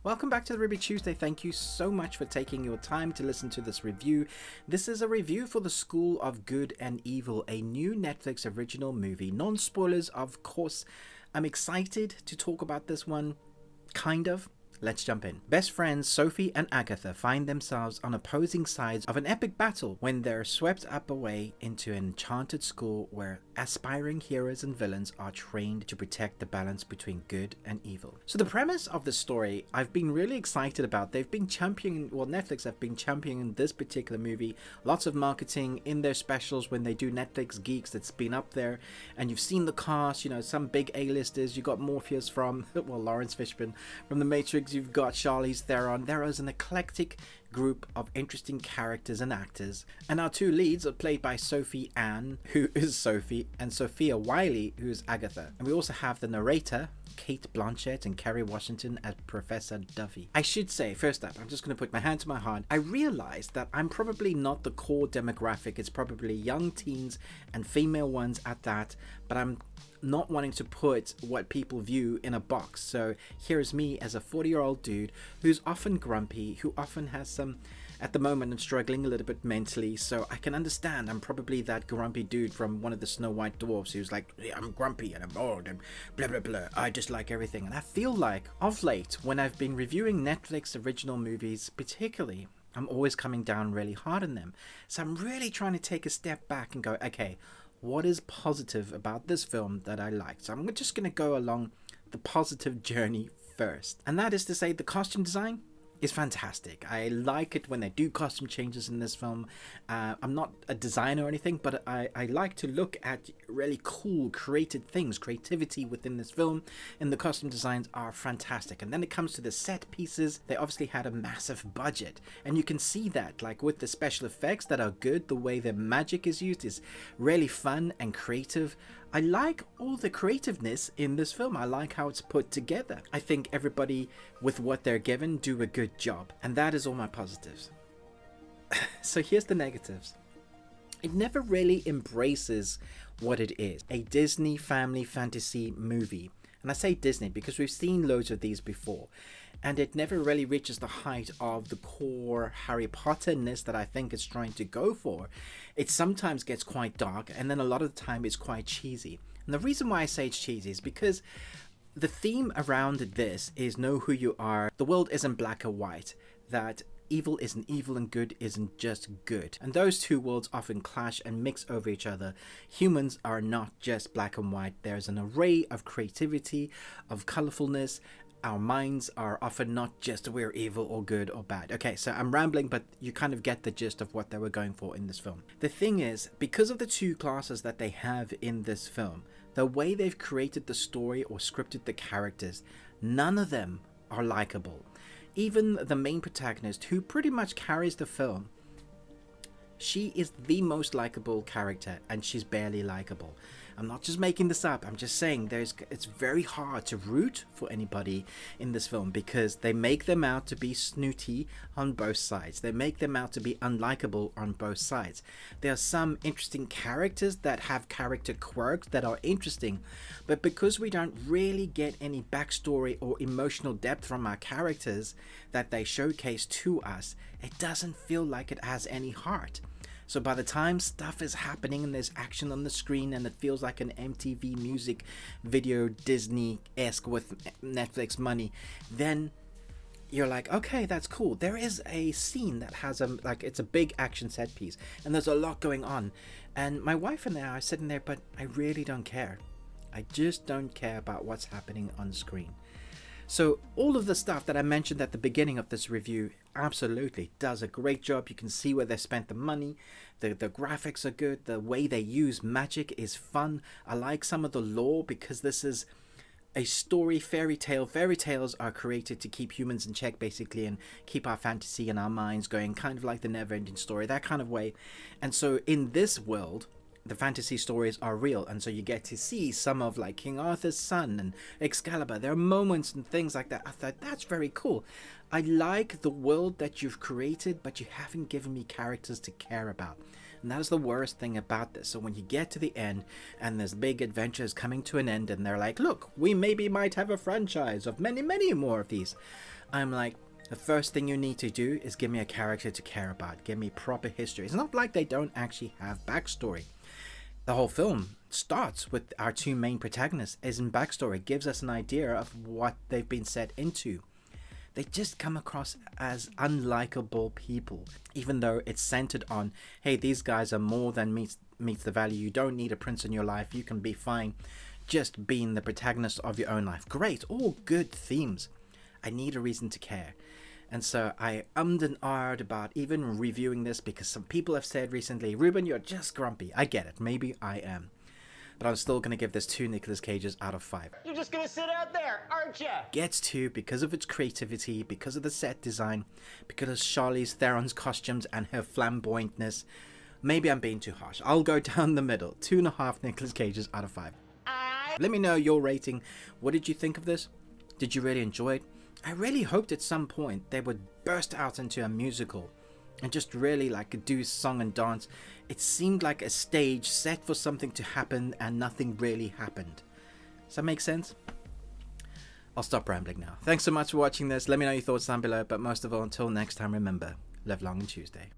Welcome back to the Ruby Tuesday. Thank you so much for taking your time to listen to this review. This is a review for The School of Good and Evil, a new Netflix original movie. Non-spoilers, of course. I'm excited to talk about this one, kind of. Let's jump in. Best friends Sophie and Agatha find themselves on opposing sides of an epic battle when they're swept up away into an enchanted school where aspiring heroes and villains are trained to protect the balance between good and evil. So the premise of the story I've been really excited about. They've been Netflix have been championing this particular movie. Lots of marketing in their specials when they do Netflix Geeks. It's been up there, and you've seen the cast, some big A-listers. You got Morpheus from, Lawrence Fishburne from The Matrix. You've got Charlize Theron. There is an eclectic group of interesting characters and actors, and our two leads are played by Sophie Ann, who is Sophie, and Sophia Wiley, who is Agatha. And we also have the narrator, Kate Blanchett, and Kerry Washington as Professor Duffy. I should say, first up, I'm just going to put my hand to my heart. I realized that I'm probably not the core demographic. It's probably young teens and female ones at that, but I'm not wanting to put what people view in a box. So here's me as a 40-year-old dude who's often grumpy, who often has some, at the moment I'm struggling a little bit mentally, so I can understand I'm probably that grumpy dude from one of the Snow White dwarfs who's like, yeah, I'm grumpy and I'm old and blah blah blah, I dislike everything. And I feel like of late, when I've been reviewing Netflix original movies particularly, I'm always coming down really hard on them. So I'm really trying to take a step back and go, okay, what is positive about this film that I liked? So I'm just going to go along the positive journey first. And that is to say, the costume design is fantastic. I like it when they do costume changes in this film. I'm not a designer or anything, but I like to look at really cool created things, creativity within this film, and the costume designs are fantastic. And then it comes to the set pieces. They obviously had a massive budget, and you can see that like with the special effects that are good. The way the magic is used is really fun and creative. I like all the creativeness in this film. I like how it's put together. I think everybody with what they're given do a good job, and that is all my positives. So here's the negatives. It never really embraces what it is, a Disney family fantasy movie. And I say Disney because we've seen loads of these before, and it never really reaches the height of the core Harry Potter-ness that I think it's trying to go for. It sometimes gets quite dark, and then a lot of the time it's quite cheesy. And the reason why I say it's cheesy is because the theme around this is know who you are. The world isn't black or white, that evil isn't evil and good isn't just good. And those two worlds often clash and mix over each other. Humans are not just black and white. There's an array of creativity, of colorfulness. Our minds are often not just we're evil or good or bad. Okay, so I'm rambling, but you kind of get the gist of what they were going for in this film. The thing is, because of the two classes that they have in this film, the way they've created the story or scripted the characters, none of them are likable. Even the main protagonist, who pretty much carries the film, she is the most likable character, and she's barely likable. I'm not just making this up. I'm just saying it's very hard to root for anybody in this film because they make them out to be snooty on both sides. They make them out to be unlikable on both sides. There are some interesting characters that have character quirks that are interesting, but because we don't really get any backstory or emotional depth from our characters that they showcase to us, it doesn't feel like it has any heart. So by the time stuff is happening and there's action on the screen and it feels like an MTV music video Disney-esque with Netflix money, then you're like, okay, that's cool. There is a scene that has it's a big action set piece and there's a lot going on. And my wife and I are sitting there, but I really don't care. I just don't care about what's happening on screen. So all of the stuff that I mentioned at the beginning of this review absolutely does a great job. You can see where they spent the money. The graphics are good. The way they use magic is fun. I like some of the lore because this is a story fairy tale. Fairy tales are created to keep humans in check basically and keep our fantasy and our minds going, kind of like the never-ending story, that kind of way. And so in this world, the fantasy stories are real, and so you get to see some of like King Arthur's son and Excalibur. There are moments and things like that. I thought that's very cool. I like the world that you've created, but you haven't given me characters to care about. And that is the worst thing about this. So when you get to the end and this big adventure is coming to an end and they're like, look, we maybe might have a franchise of many, many more of these. I'm like, the first thing you need to do is give me a character to care about. Give me proper history. It's not like they don't actually have backstory. The whole film starts with our two main protagonists as in backstory. It gives us an idea of what they've been set into. They just come across as unlikable people, even though it's centered on, hey, these guys are more than meets the value. You don't need a prince in your life. You can be fine just being the protagonist of your own life. Great, all good themes. I need a reason to care. And so I ummed and ahed about even reviewing this because some people have said recently, Ruben, you're just grumpy. I get it. Maybe I am. But I'm still going to give this 2 Nicolas Cages out of 5. You're just going to sit out there, aren't you? Gets 2 because of its creativity, because of the set design, because of Charlize Theron's costumes and her flamboyantness. Maybe I'm being too harsh. I'll go down the middle. 2.5 Nicolas Cages out of 5. Let me know your rating. What did you think of this? Did you really enjoy it? I really hoped at some point they would burst out into a musical and just really like do song and dance. It seemed like a stage set for something to happen and nothing really happened. Does that make sense? I'll stop rambling now. Thanks so much for watching this. Let me know your thoughts down below, but most of all, until next time, remember, live long and Tuesday.